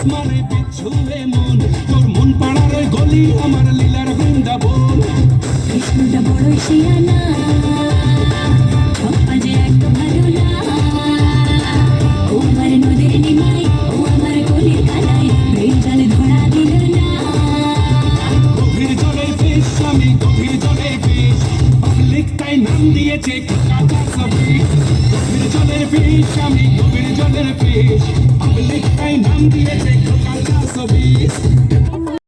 মানে বিচ্ছুয়ে মন তোর মন পাড়ার ওই গলি আমার লীলার বৃন্দাবন কৃষ্ণটা বড়ই শিয়ানা ছপ্পা যে এত ভালো না ও আমার নদীর নিমাই ও আমার গলির কানাই প্রেম জালে ধরা দিল না গভীর জলের ফিস আমি গভীর জলের ফিস পাবলিক তাই নাম দিয়েছে কাকা সবই গভীর জলের ফিস আমি গভীর জলের ফিস পাবলিক তাই নাম দিয়েছে